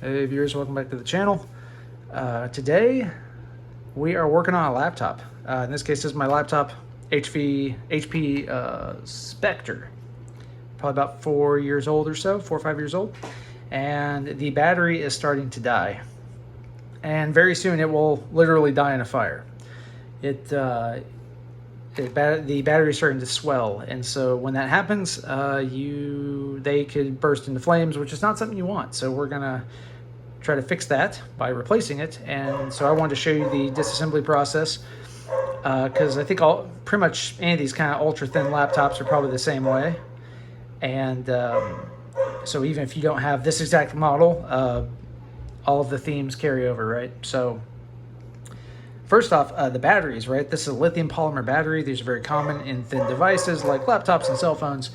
Hey viewers, welcome back to the channel. Today we are working on a laptop. In this case, this is my laptop, HP Spectre. Probably about 4 years old or so, 4 or 5 years old. And the battery is starting to die. And very soon it will literally die in a fire. The battery is starting to swell, and so when that happens, they could burst into flames, which is not something you want. So we're gonna try to fix that by replacing it. And so I wanted to show you the disassembly process, because I think pretty much any of these kind of ultra thin laptops are probably the same way. And so even if you don't have this exact model, all of the themes carry over, right? So first off, the batteries, right? This is a lithium polymer battery. These are very common in thin devices like laptops and cell phones.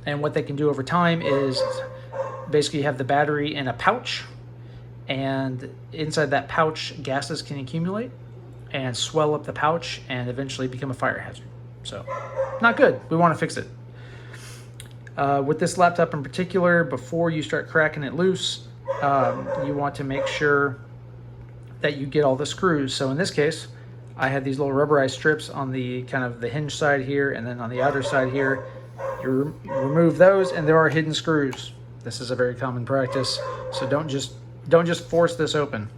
And what they can do over time is basically have the battery in a pouch, and inside that pouch, gases can accumulate and swell up the pouch and eventually become a fire hazard. So not good. We want to fix it. With this laptop in particular, before you start cracking it loose, you want to make sure that you get all the screws. So in this case, I had these little rubberized strips on the kind of the hinge side here, and then on the outer side here, you remove those, and there are hidden screws. This is a very common practice. So don't just force this open,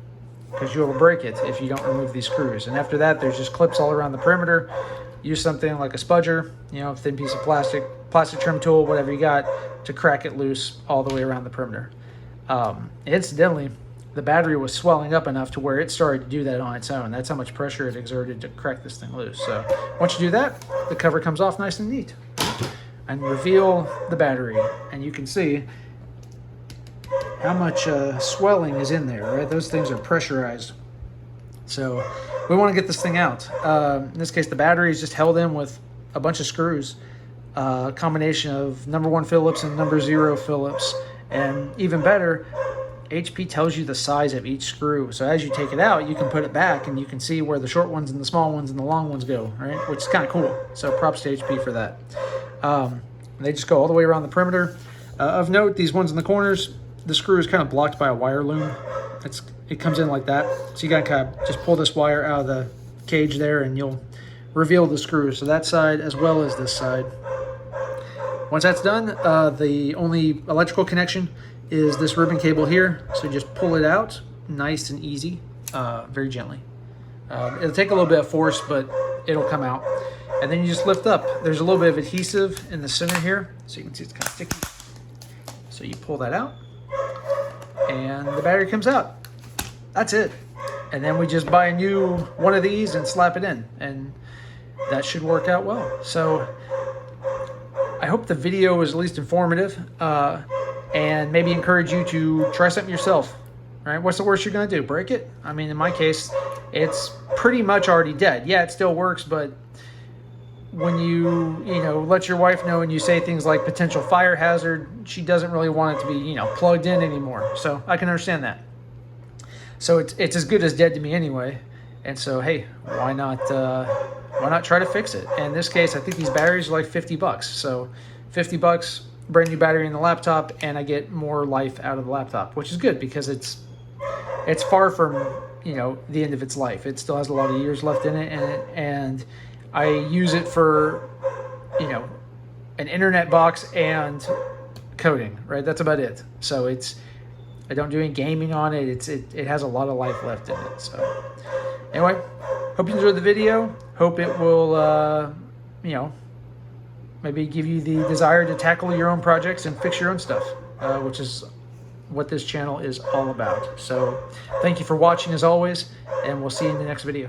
because you will break it if you don't remove these screws. And after that, there's just clips all around the perimeter. Use something like a spudger, thin piece of plastic trim tool, whatever you got, to crack it loose all the way around the perimeter. Incidentally, the battery was swelling up enough to where it started to do that on its own. That's how much pressure it exerted to crack this thing loose. So once you do that, the cover comes off nice and neat. And reveal the battery, and you can see how much swelling is in there, right? Those things are pressurized. So we want to get this thing out. In this case, the battery is just held in with a bunch of screws, a combination of number 1 Phillips and number 0 Phillips. And even better, HP tells you the size of each screw. So as you take it out, you can put it back and you can see where the short ones and the small ones and the long ones go, right? Which is kind of cool. So props to HP for that. They just go all the way around the perimeter. Of note, these ones in the corners, the screw is kind of blocked by a wire loom. It comes in like that. So you gotta kind of just pull this wire out of the cage there, and you'll reveal the screws. So that side as well as this side. Once that's done, the only electrical connection is this ribbon cable here. So just pull it out, nice and easy, very gently. It'll take a little bit of force, but it'll come out. And then you just lift up. There's a little bit of adhesive in the center here, so you can see it's kind of sticky. So you pull that out, and the battery comes out. That's it. And then we just buy a new one of these and slap it in, and that should work out well. So I hope the video was at least informative, and maybe encourage you to try something yourself. Right? What's the worst you're gonna do? Break it? I mean, in my case, it's pretty much already dead. Yeah, it still works, but when you let your wife know and you say things like potential fire hazard, she doesn't really want it to be plugged in anymore. So I can understand that. So it's as good as dead to me anyway. And so hey, why not try to fix it? And in this case, I think these batteries are like $50. So $50, brand new battery in the laptop, and I get more life out of the laptop, which is good because it's far from the end of its life. It still has a lot of years left in it, and I use it for an internet box and coding, right? That's about it. So I don't do any gaming on it. It has a lot of life left in it. So anyway, hope you enjoyed the video. Hope it will maybe give you the desire to tackle your own projects and fix your own stuff, which is what this channel is all about. So thank you for watching as always, and we'll see you in the next video.